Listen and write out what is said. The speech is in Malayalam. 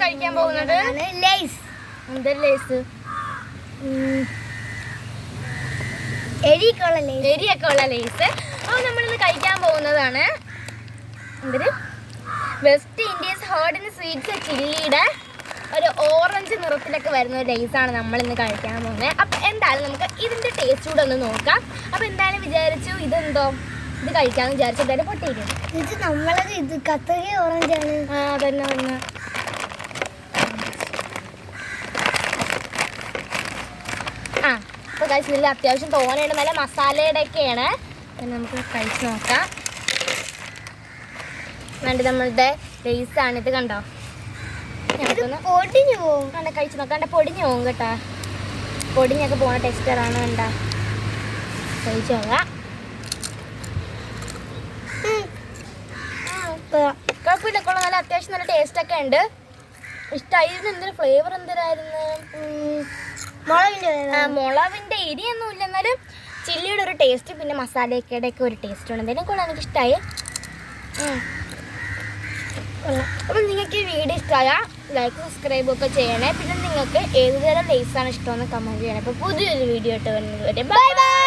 കഴിക്കാൻ പോകുന്നത് ലേസ്. എന്തൊരു ലേസ്? എരിയൊക്കെ ഉള്ള ലേസ്. അപ്പോൾ നമ്മളിന്ന് കഴിക്കാൻ പോകുന്നതാണ് എന്തൊരു West Indies hot and sweets ചില്ലിയുടെ ഒരു ഓറഞ്ച് നിറത്തിലൊക്കെ വരുന്ന ഒരു ലേസാണ് നമ്മളിന്ന് കഴിക്കാൻ പോകുന്നത്. അപ്പം എന്തായാലും നമുക്ക് ഇതിൻ്റെ ടേസ്റ്റ് കൂടെ ഒന്ന് നോക്കാം. അപ്പം എന്തായാലും വിചാരിച്ചു ഇതെന്തോ ഇത് കഴിക്കാമെന്ന് വിചാരിച്ചു. എന്തായാലും പൊട്ടിയിരിക്കുന്നു. ഇത് നമ്മളത് ഇത് കത്തക ഓറഞ്ചാണ്. തന്നെ വന്ന് അപ്പോൾ കഴിച്ച് ഇതിൽ അത്യാവശ്യം തോനെയുണ്ട്. നല്ല മസാലയുടെ ഒക്കെയാണ്. നമുക്ക് കഴിച്ച് നോക്കാം. വേണ്ട നമ്മളുടെ ലേസാണിത്. കണ്ടോ? പൊടിഞ്ഞു പോകും. കണ്ട കഴിച്ച് നോക്കാം. പൊടിഞ്ഞു പോകും കേട്ടോ. പൊടിഞ്ഞൊക്കെ പോണ ടെക്സ്ചറാണ്. കണ്ട കഴിച്ച് നോക്കാം. കുഴപ്പമില്ല, കൊള്ളാം. നല്ല അത്യാവശ്യം നല്ല ടേസ്റ്റൊക്കെ ഉണ്ട്. ഇഷ്ടമായി. ഇതിന് എന്തൊരു ഫ്ലേവർ എന്തരായിരുന്നു? മുളവിൻ്റെ എരിയൊന്നും ഇല്ല, എന്നാലും ചില്ലിയുടെ ഒരു ടേസ്റ്റ് പിന്നെ മസാലയൊക്കെ ഒരു ടേസ്റ്റ് ഉണ്ട്. എന്തെങ്കിലും കൊള്ളാം, എനിക്ക് ഇഷ്ടമായി. അപ്പം നിങ്ങൾക്ക് ഈ വീഡിയോ ഇഷ്ടമായ ലൈക്ക് സബ്സ്ക്രൈബ് ഒക്കെ ചെയ്യണേ. പിന്നെ നിങ്ങൾക്ക് ഏതുതരം ലേസാണ് ഇഷ്ടമെന്ന് കമൻറ്റ് ചെയ്യണേ. അപ്പോൾ പുതിയൊരു വീഡിയോ ഇട്ട് വരുന്നത് വരെ ബൈ ബൈ.